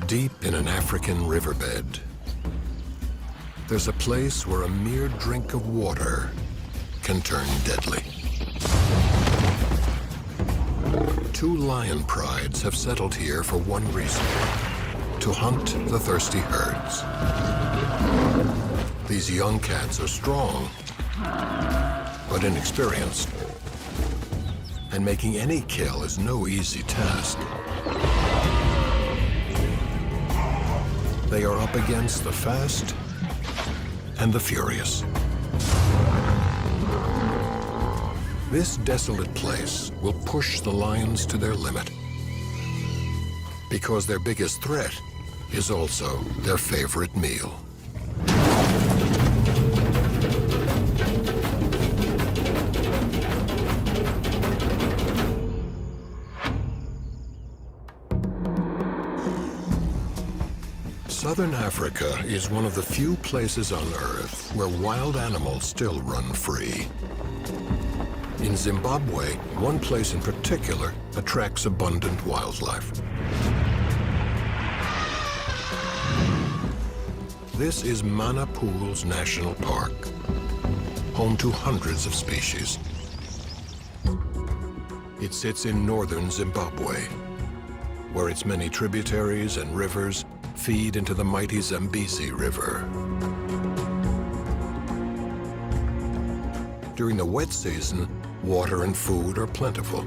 Deep in an African riverbed, there's a place where a mere drink of water can turn deadly. Two lion prides have settled here for one reason: to hunt the thirsty herds. These young cats are strong, but inexperienced, and making any kill is no easy task. They are up against the fast and the furious. This desolate place will push the lions to their limit, because their biggest threat is also their favorite meal. Southern Africa is one of the few places on Earth where wild animals still run free. In Zimbabwe, one place in particular attracts abundant wildlife. This is Manapul's National Park, home to hundreds of species. It sits in northern Zimbabwe, where its many tributaries and rivers feed into the mighty Zambezi River. During the wet season, water and food are plentiful.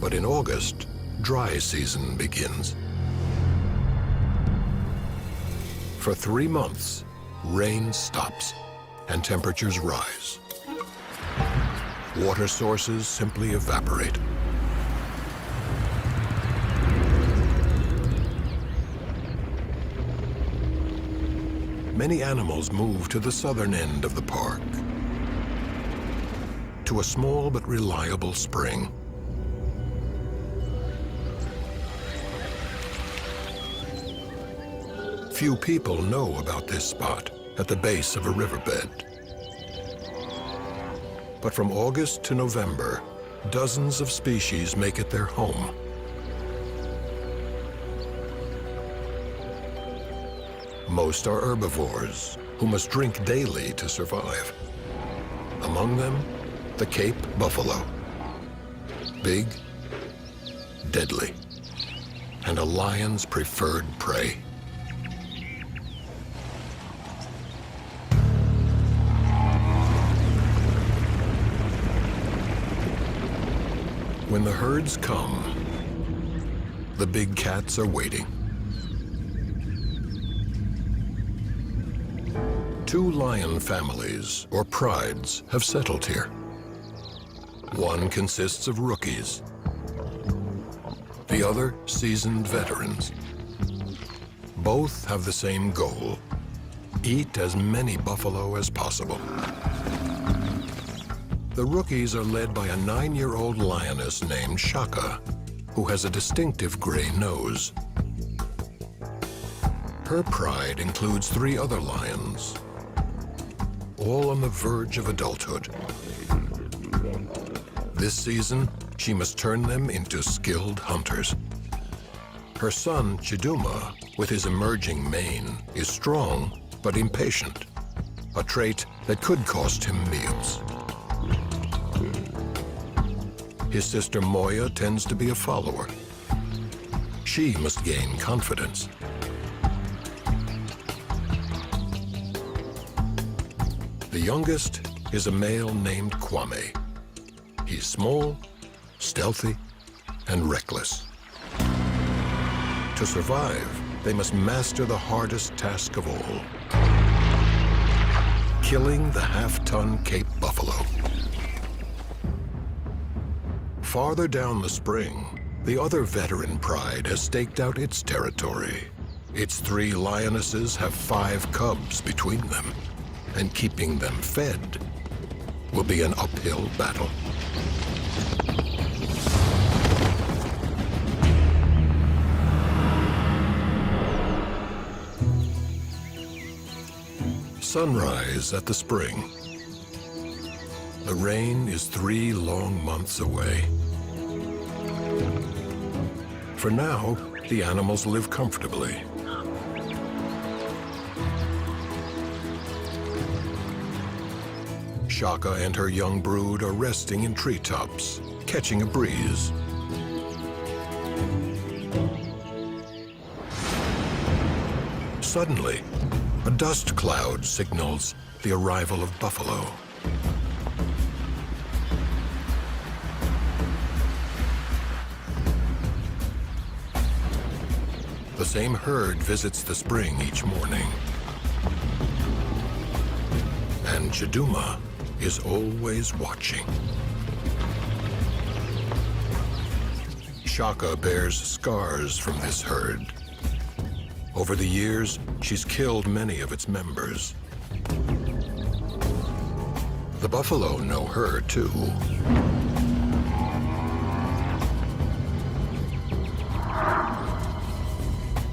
But in August, dry season begins. For 3 months, rain stops and temperatures rise. Water sources simply evaporate. Many animals move to the southern end of the park, to a small but reliable spring. Few people know about this spot at the base of a riverbed. But from August to November, dozens of species make it their home. Most are herbivores who must drink daily to survive. Among them, the Cape buffalo. Big, deadly, and a lion's preferred prey. When the herds come, the big cats are waiting. Two lion families, or prides, have settled here. One consists of rookies, the other seasoned veterans. Both have the same goal: eat as many buffalo as possible. The rookies are led by a 9-year-old lioness named Shaka, who has a distinctive gray nose. Her pride includes 3 other lions, all on the verge of adulthood. This season, she must turn them into skilled hunters. Her son, Chiduma, with his emerging mane, is strong but impatient, a trait that could cost him meals. His sister Moya tends to be a follower. She must gain confidence. The youngest is a male named Kwame. He's small, stealthy, and reckless. To survive, they must master the hardest task of all: killing the half-ton Cape buffalo. Farther down the spring, the other veteran pride has staked out its territory. Its 3 lionesses have 5 cubs between them, and keeping them fed will be an uphill battle. Sunrise at the spring. The rain is 3 long months away. For now, the animals live comfortably. Shaka and her young brood are resting in treetops, catching a breeze. Suddenly, a dust cloud signals the arrival of buffalo. The same herd visits the spring each morning. And Chiduma is always watching. Shaka bears scars from this herd. Over the years, she's killed many of its members. The buffalo know her, too.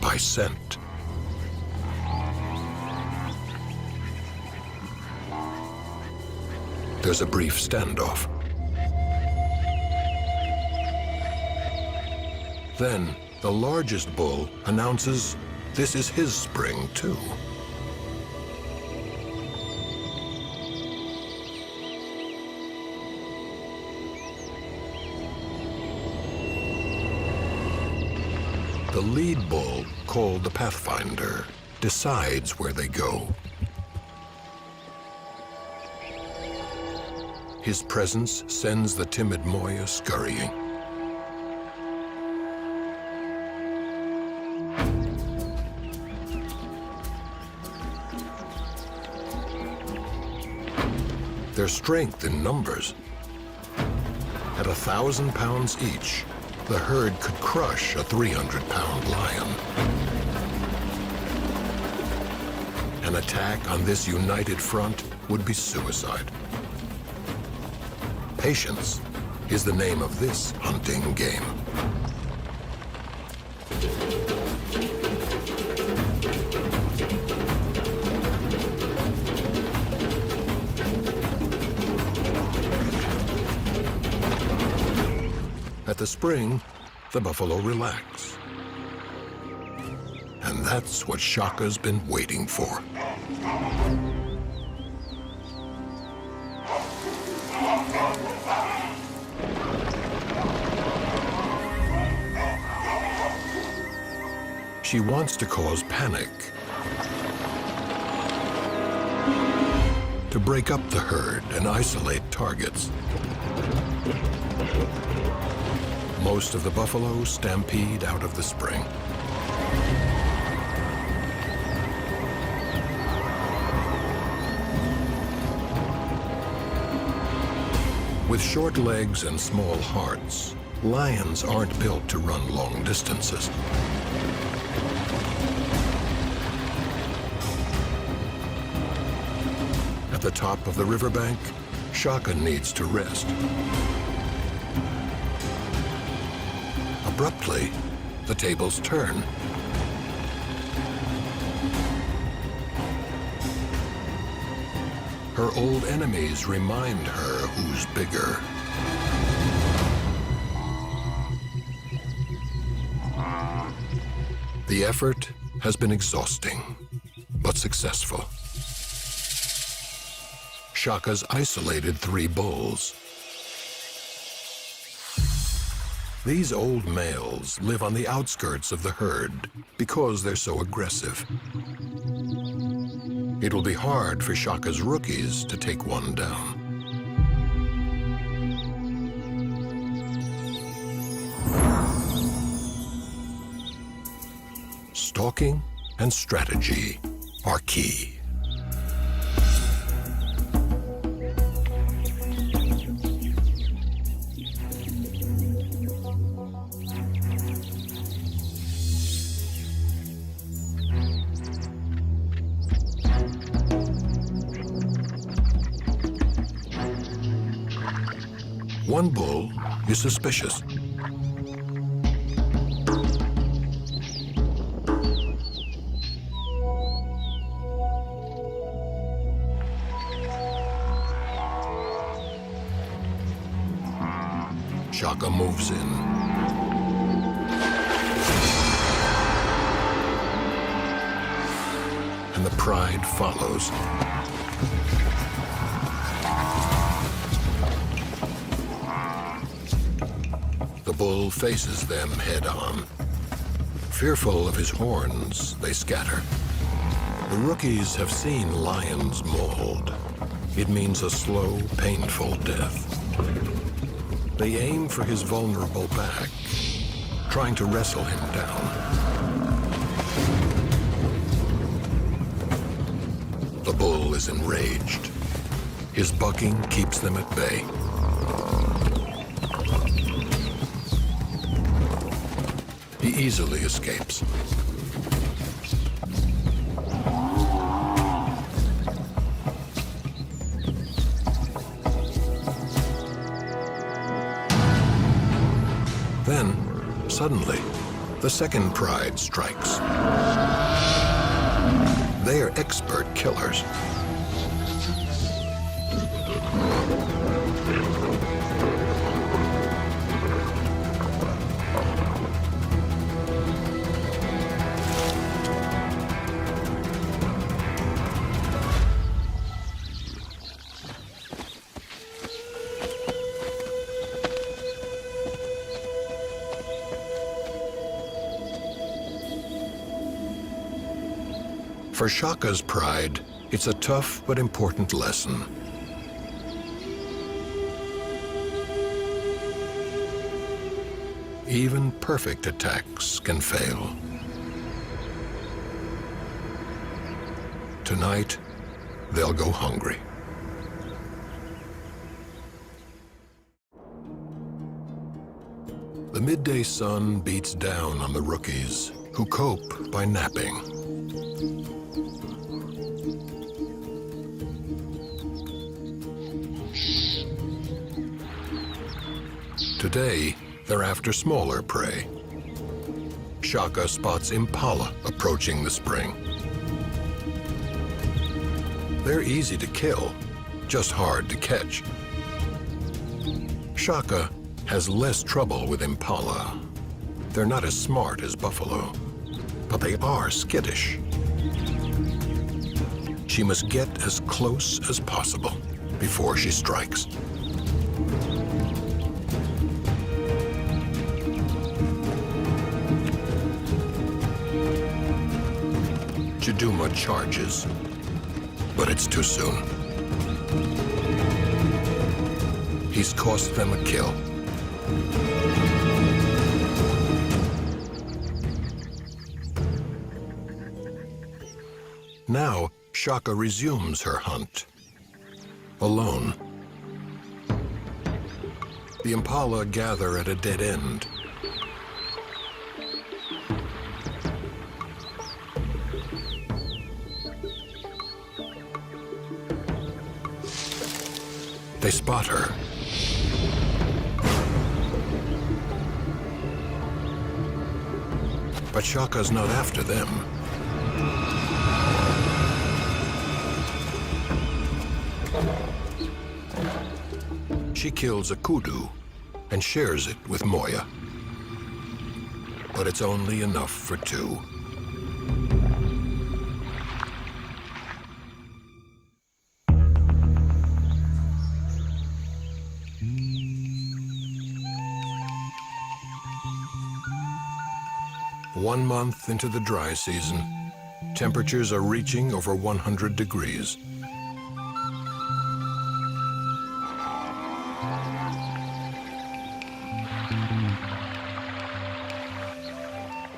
By scent. There's a brief standoff. Then, the largest bull announces this is his spring, too. The lead bull, called the Pathfinder, decides where they go. His presence sends the timid Moya scurrying. Their strength in numbers. At 1,000 pounds each, the herd could crush a 300-pound lion. An attack on this united front would be suicide. Patience is the name of this hunting game. At the spring, the buffalo relax. And that's what Shaka's been waiting for. She wants to cause panic, to break up the herd and isolate targets. Most of the buffalo stampede out of the spring. With short legs and small hearts, lions aren't built to run long distances. At the top of the riverbank, Shaka needs to rest. Abruptly, the tables turn. Her old enemies remind her who's bigger. The effort has been exhausting, but successful. Shaka's isolated 3 bulls. These old males live on the outskirts of the herd because they're so aggressive. It will be hard for Shaka's rookies to take one down. Stalking and strategy are key. One bull is suspicious. Shaka moves in. And the pride follows. The bull faces them head-on. Fearful of his horns, they scatter. The rookies have seen lions mauled. It means a slow, painful death. They aim for his vulnerable back, trying to wrestle him down. The bull is enraged. His bucking keeps them at bay. He easily escapes. Then, suddenly, the second pride strikes. They are expert killers. For Shaka's pride, it's a tough but important lesson. Even perfect attacks can fail. Tonight, they'll go hungry. The midday sun beats down on the rookies, who cope by napping. Today, they're after smaller prey. Shaka spots impala approaching the spring. They're easy to kill, just hard to catch. Shaka has less trouble with impala. They're not as smart as buffalo, but they are skittish. She must get as close as possible before she strikes. Chiduma charges, but it's too soon. He's cost them a kill. Now, Shaka resumes her hunt, alone. The impala gather at a dead end. They spot her. But Shaka's not after them. She kills a kudu and shares it with Moya. But it's only enough for two. One month into the dry season, temperatures are reaching over 100 degrees.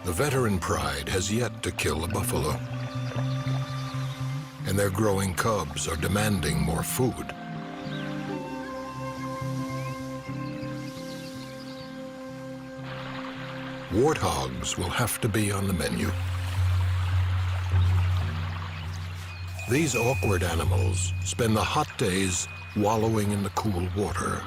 The veteran pride has yet to kill a buffalo, and their growing cubs are demanding more food. Warthogs will have to be on the menu. These awkward animals spend the hot days wallowing in the cool water.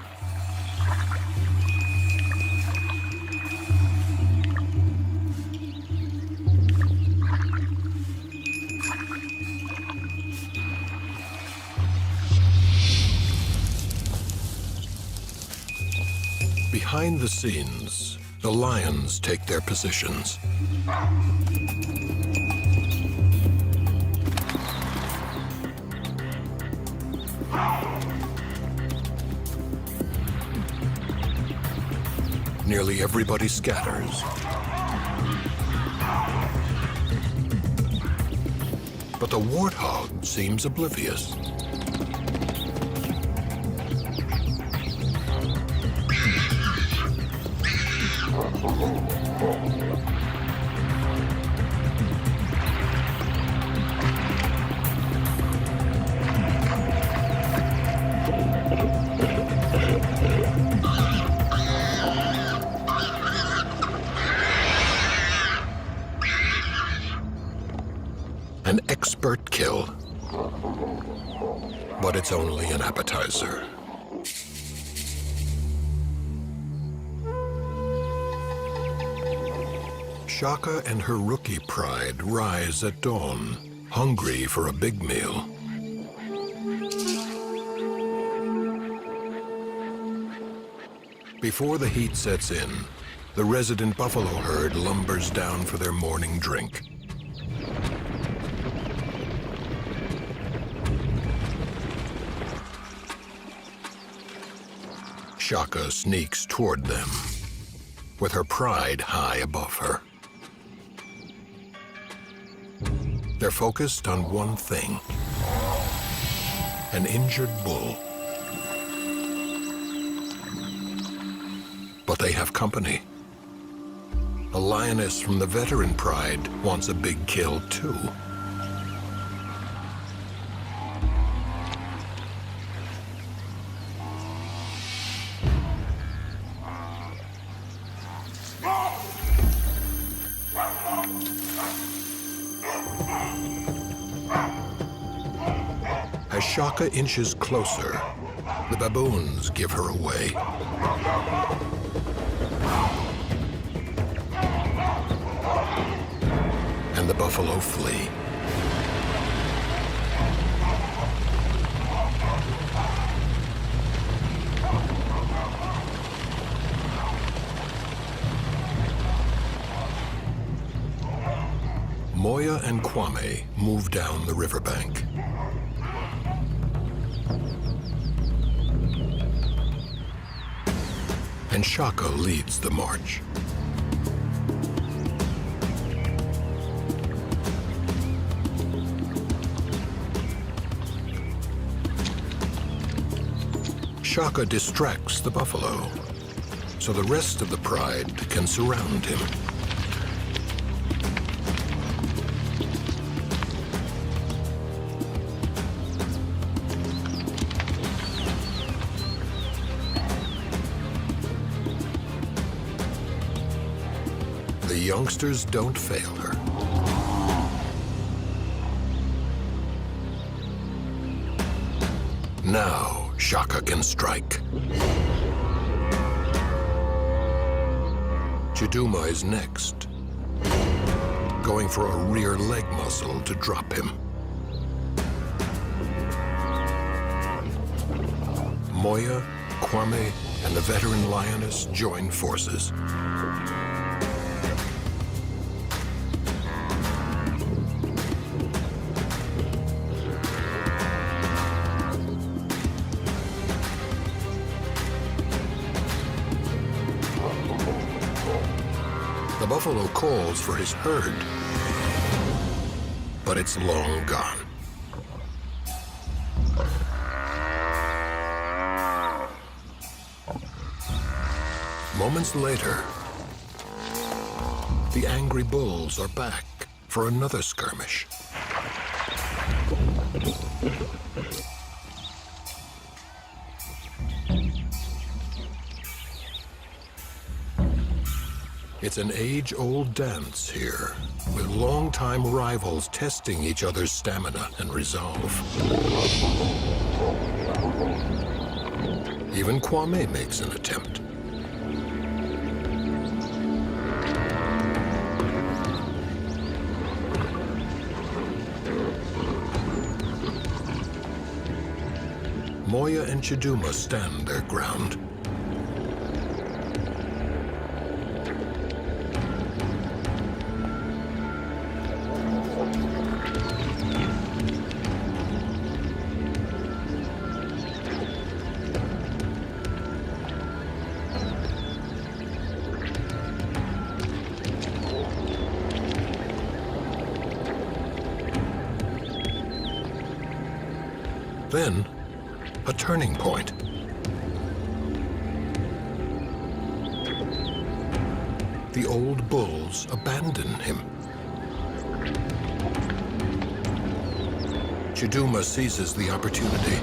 Behind the scenes, the lions take their positions. Nearly everybody scatters. But the warthog seems oblivious. An expert kill. But it's only an appetizer. Shaka and her rookie pride rise at dawn, hungry for a big meal. Before the heat sets in, the resident buffalo herd lumbers down for their morning drink. Shaka sneaks toward them, with her pride high above her. They're focused on one thing: an injured bull. But they have company. A lioness from the veteran pride wants a big kill too. As Shaka inches closer, the baboons give her away. And the buffalo flee. Moya and Kwame move down the riverbank. And Shaka leads the march. Shaka distracts the buffalo, so the rest of the pride can surround him. The youngsters don't fail her. Now Shaka can strike. Chiduma is next, going for a rear leg muscle to drop him. Moya, Kwame, and the veteran lioness join forces. The buffalo calls for his herd, but it's long gone. Moments later, the angry bulls are back for another skirmish. It's an age-old dance here, with longtime rivals testing each other's stamina and resolve. Even Kwame makes an attempt. Moya and Chiduma stand their ground. Then, a turning point. The old bulls abandon him. Chiduma seizes the opportunity.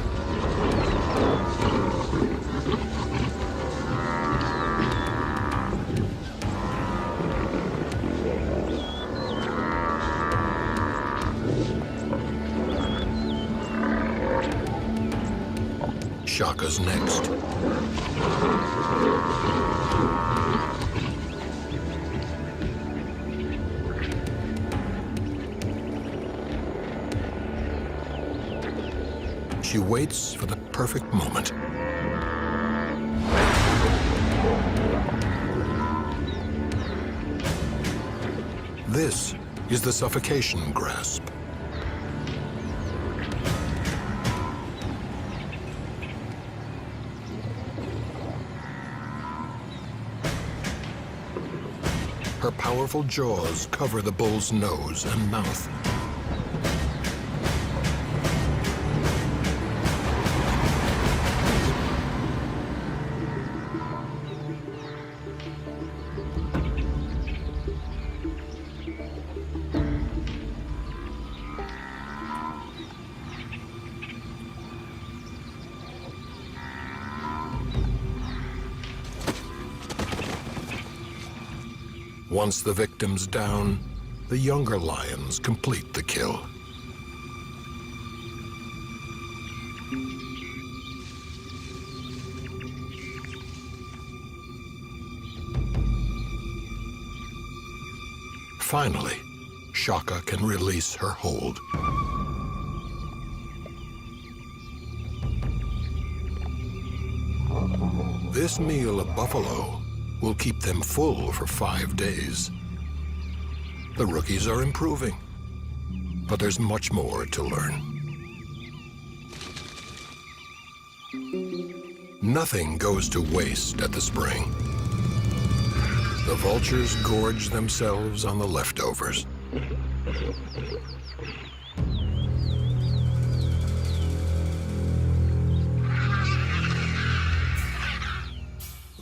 Shaka's next. She waits for the perfect moment. This is the suffocation grasp. Her powerful jaws cover the bull's nose and mouth. Once the victim's down, the younger lions complete the kill. Finally, Shaka can release her hold. This meal of buffalo will keep them full for 5 days. The rookies are improving, but there's much more to learn. Nothing goes to waste at the spring. The vultures gorge themselves on the leftovers.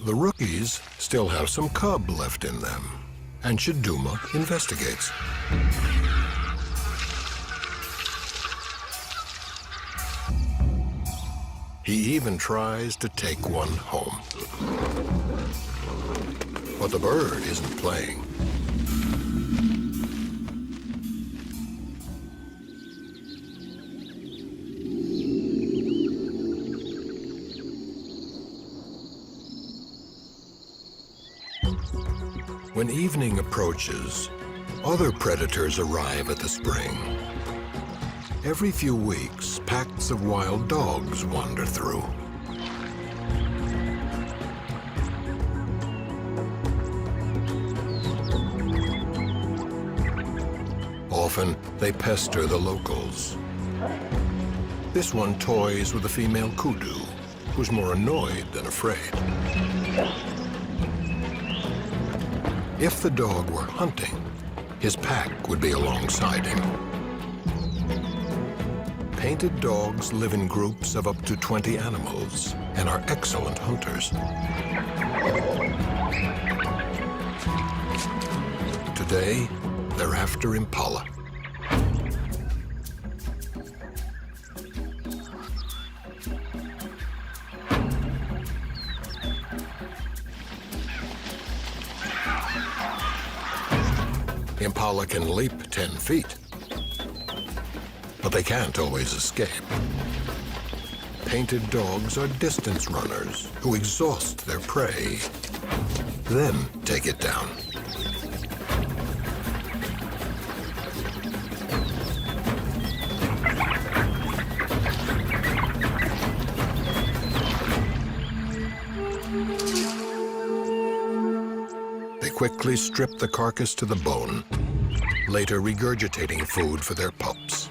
The rookies still have some cub left in them, and Chiduma investigates. He even tries to take one home. But the bird isn't playing. When evening approaches, other predators arrive at the spring. Every few weeks, packs of wild dogs wander through. Often, they pester the locals. This one toys with a female kudu, who's more annoyed than afraid. If the dog were hunting, his pack would be alongside him. Painted dogs live in groups of up to 20 animals and are excellent hunters. Today, they're after impala. Impala can leap 10 feet, but they can't always escape. Painted dogs are distance runners who exhaust their prey, then take it down. They quickly strip the carcass to the bone, later regurgitating food for their pups.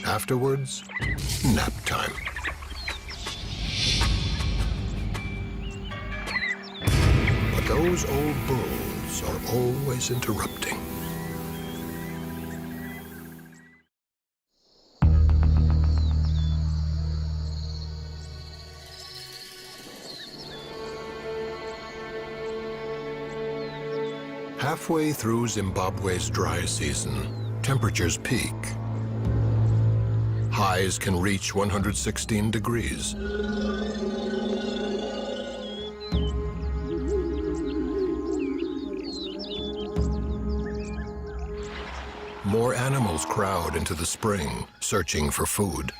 Afterwards, nap time. those old bulls are always interrupting. Halfway through Zimbabwe's dry season, temperatures peak. Highs can reach 116 degrees. More animals crowd into the spring, searching for food.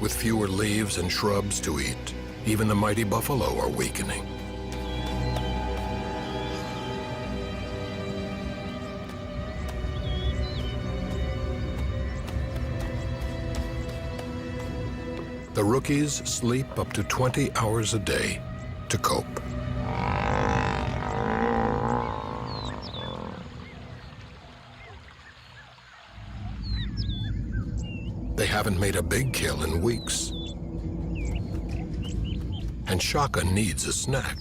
With fewer leaves and shrubs to eat, even the mighty buffalo are weakening. The rookies sleep up to 20 hours a day to cope. They haven't made a big kill in weeks. And Shaka needs a snack.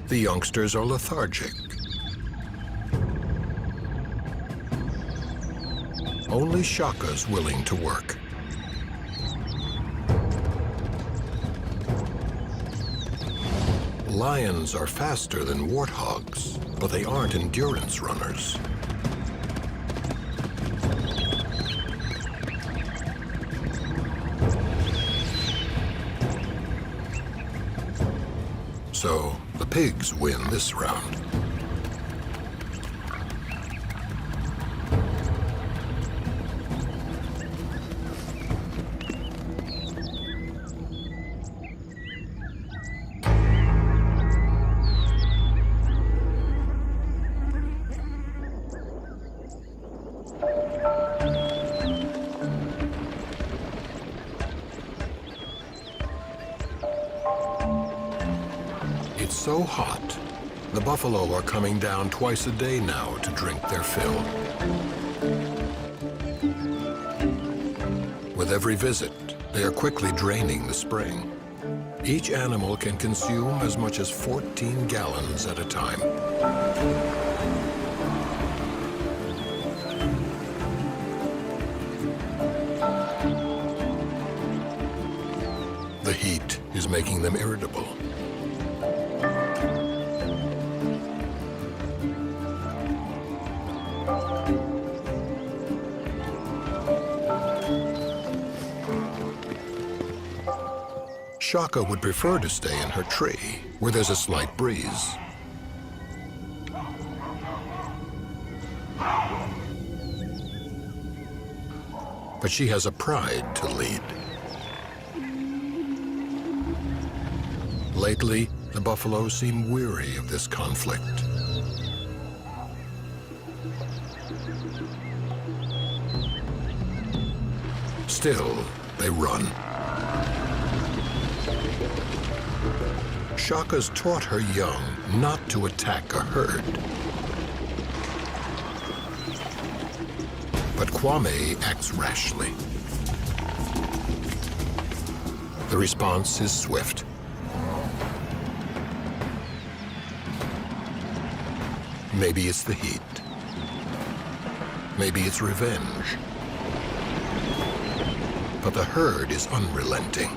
The youngsters are lethargic. Only Shaka's willing to work. Lions are faster than warthogs, but they aren't endurance runners. So the pigs win this round. It's so hot, the buffalo are coming down twice a day now to drink their fill. With every visit, they are quickly draining the spring. Each animal can consume as much as 14 gallons at a time. The heat is making them irritable. Shaka would prefer to stay in her tree, where there's a slight breeze. But she has a pride to lead. Lately, the buffalo seem weary of this conflict. Still, they run. Shaka's taught her young not to attack a herd. But Kwame acts rashly. The response is swift. Maybe it's the heat. Maybe it's revenge. But the herd is unrelenting.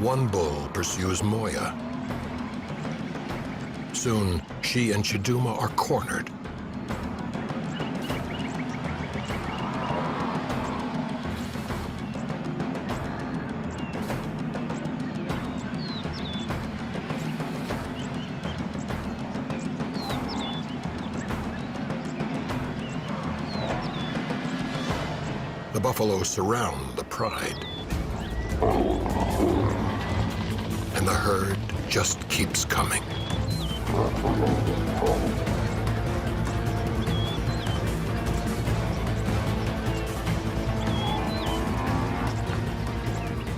One bull pursues Moya. Soon, she and Chiduma are cornered. buffalo surround the pride. And the herd just keeps coming.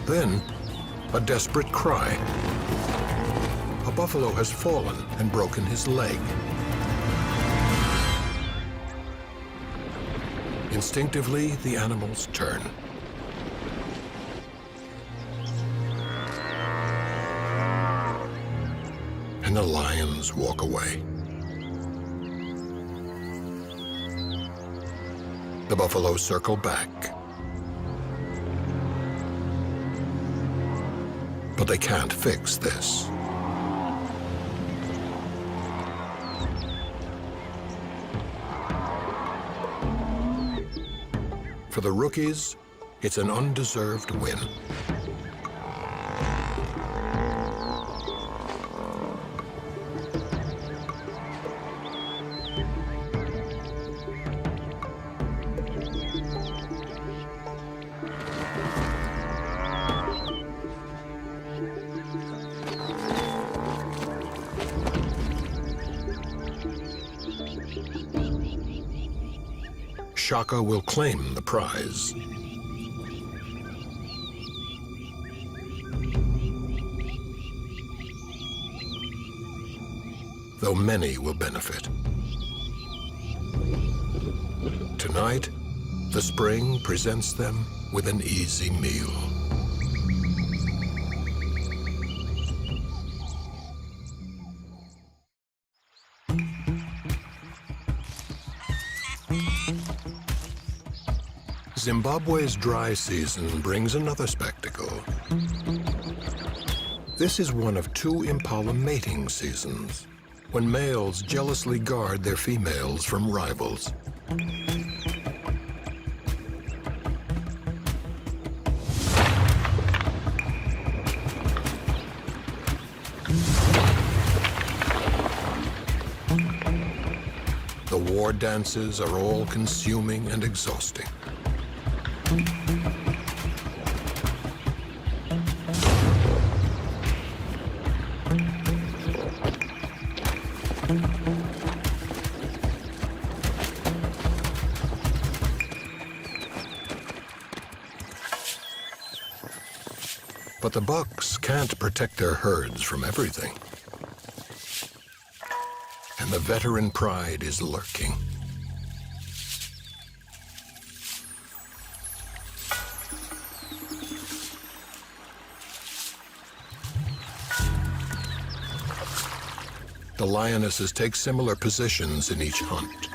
Then, a desperate cry. A buffalo has fallen and broken his leg. Instinctively, the animals turn. And the lions walk away. The buffalo circle back. But they can't fix this. For the rookies, it's an undeserved win. Shaka will claim the prize. Though many will benefit. Tonight, the spring presents them with an easy meal. Zimbabwe's dry season brings another spectacle. This is one of two impala mating seasons, when males jealously guard their females from rivals. The war dances are all-consuming and exhausting. But the bucks can't protect their herds from everything. And the veteran pride is lurking. The lionesses take similar positions in each hunt,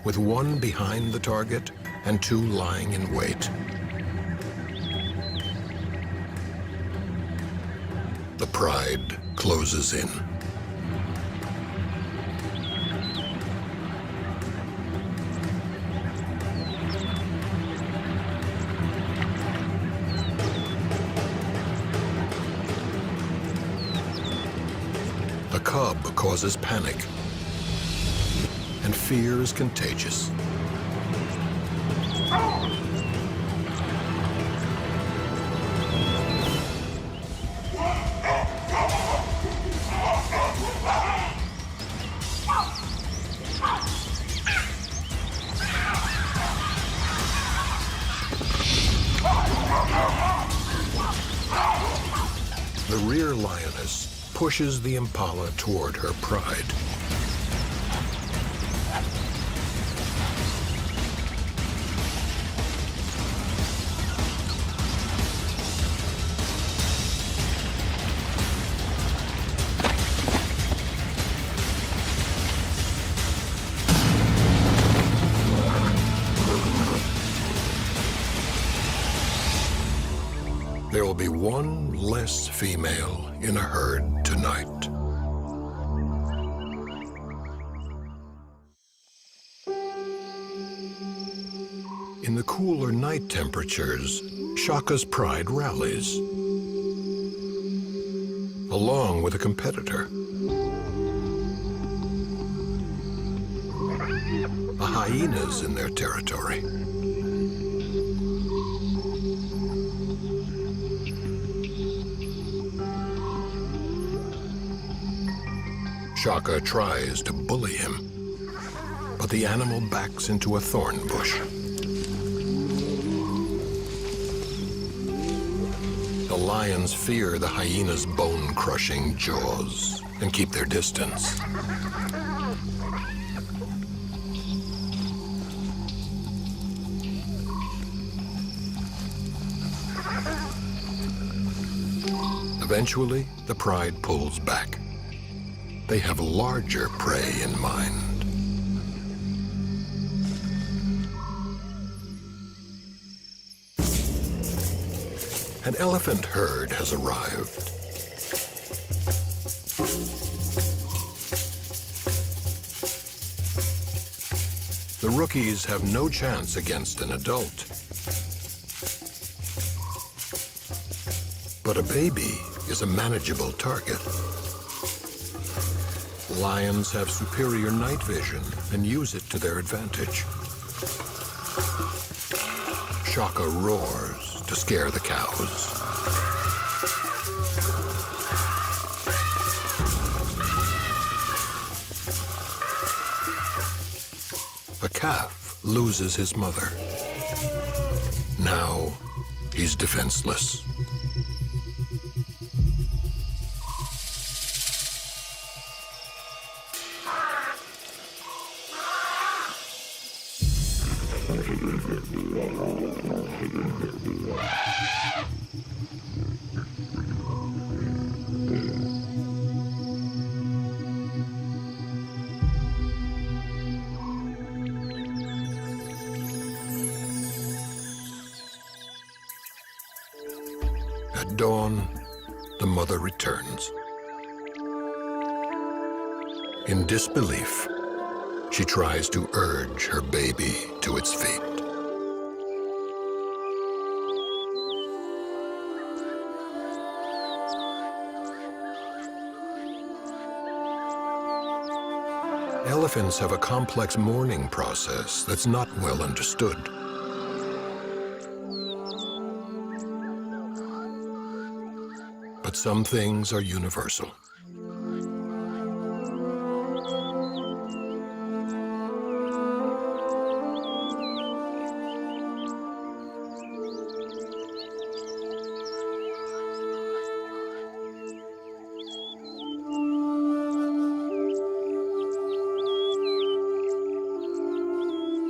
with one behind the target and two lying in wait. The pride closes in. The cub causes panic, and fear is contagious. The rear lioness pushes the impala toward her pride. There will be one less female in a herd tonight. In the cooler night temperatures, Shaka's pride rallies, along with a competitor. The hyenas in their territory. Shaka tries to bully him, but the animal backs into a thorn bush. The lions fear the hyena's bone-crushing jaws and keep their distance. Eventually, the pride pulls back. They have larger prey in mind. An elephant herd has arrived. The rookies have no chance against an adult. But a baby is a manageable target. Lions have superior night vision and use it to their advantage. Shaka roars to scare the cows. A calf loses his mother. Now he's defenseless. At dawn, the mother returns. In disbelief, she tries to urge her baby to its feet. Elephants have a complex mourning process that's not well understood. But some things are universal.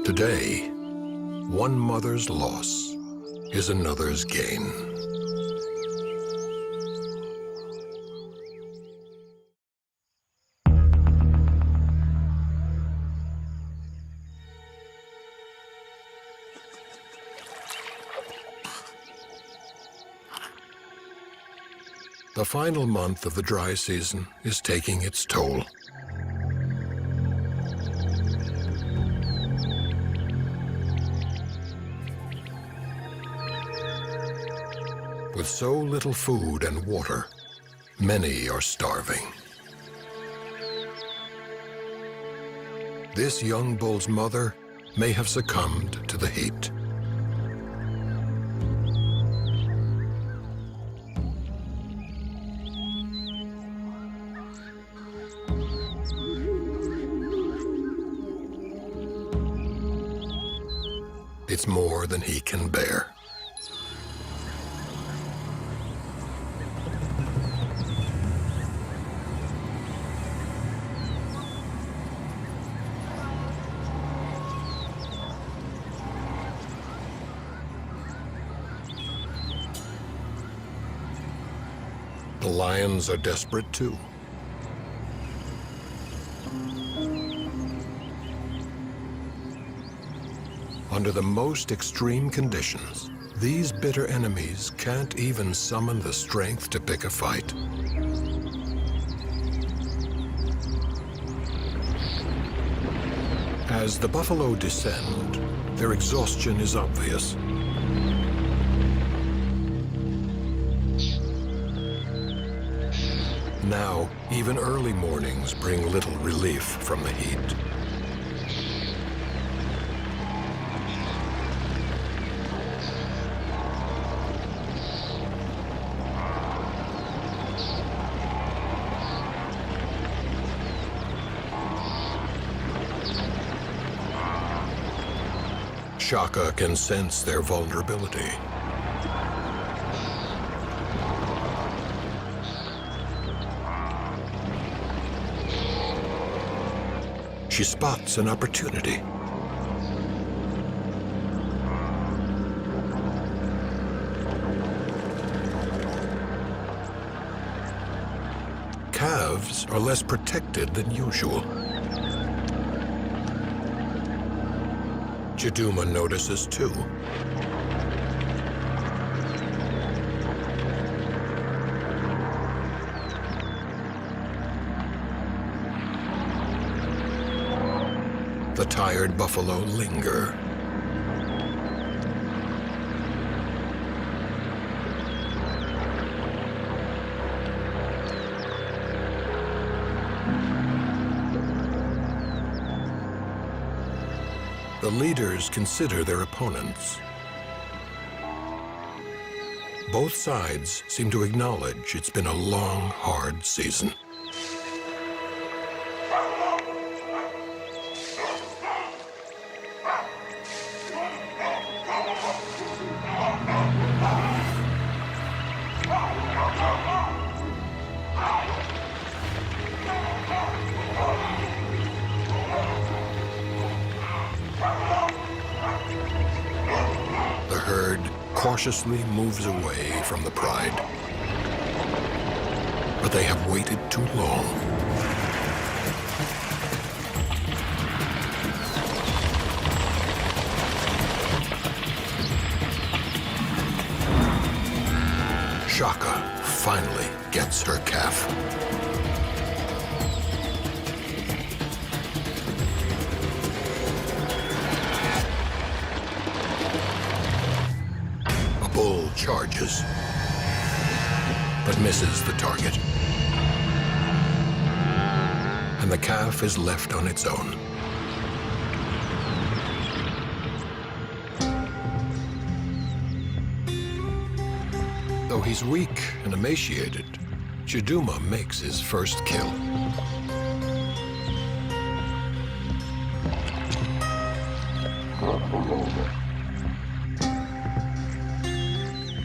Today, one mother's loss is another's gain. The final month of the dry season is taking its toll. With so little food and water, many are starving. This young bull's mother may have succumbed to the heat. It's more than he can bear. The lions are desperate too. Under the most extreme conditions, these bitter enemies can't even summon the strength to pick a fight. As the buffalo descend, their exhaustion is obvious. Now, even early mornings bring little relief from the heat. Shaka can sense their vulnerability. She spots an opportunity. Calves are less protected than usual. Chiduma notices too. The tired buffalo linger. The leaders consider their opponents. Both sides seem to acknowledge it's been a long, hard season. Cautiously moves away from the pride. But they have waited too long. Shaka finally gets her calf. Bull charges, but misses the target. And the calf is left on its own. Though he's weak and emaciated, Chiduma makes his first kill.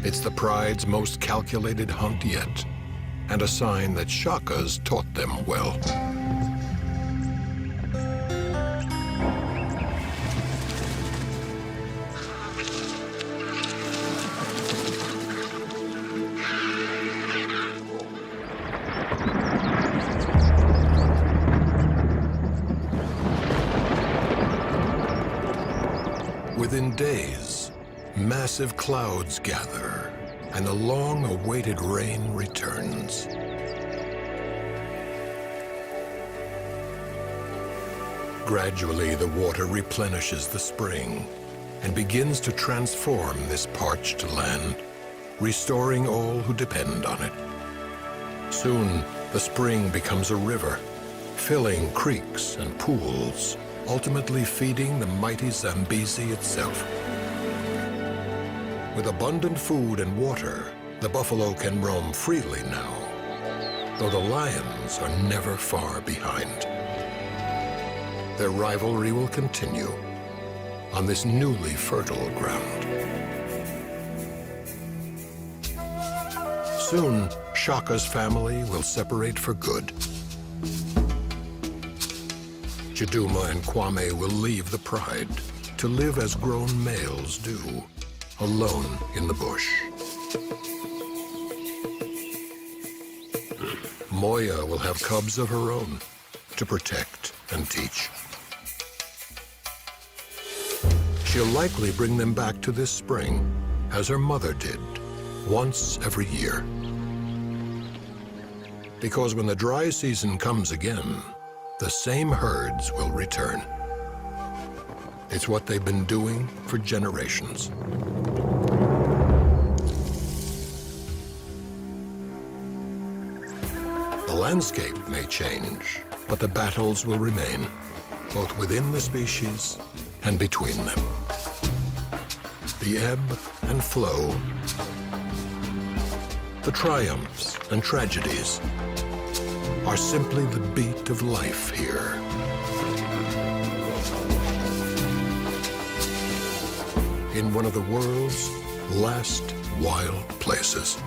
It's the pride's most calculated hunt yet, and a sign that Shaka's taught them well. Within days, massive clouds gather, and the long-awaited rain returns. Gradually, the water replenishes the spring and begins to transform this parched land, restoring all who depend on it. Soon, the spring becomes a river, filling creeks and pools, ultimately feeding the mighty Zambezi itself. With abundant food and water, the buffalo can roam freely now, though the lions are never far behind. Their rivalry will continue on this newly fertile ground. Soon, Shaka's family will separate for good. Chiduma and Kwame will leave the pride to live as grown males do, alone in the bush. Moya will have cubs of her own to protect and teach. She'll likely bring them back to this spring, as her mother did, once every year. Because when the dry season comes again, the same herds will return. It's what they've been doing for generations. The landscape may change, but the battles will remain, both within the species and between them. The ebb and flow, the triumphs and tragedies, are simply the beat of life here. in one of the world's last wild places.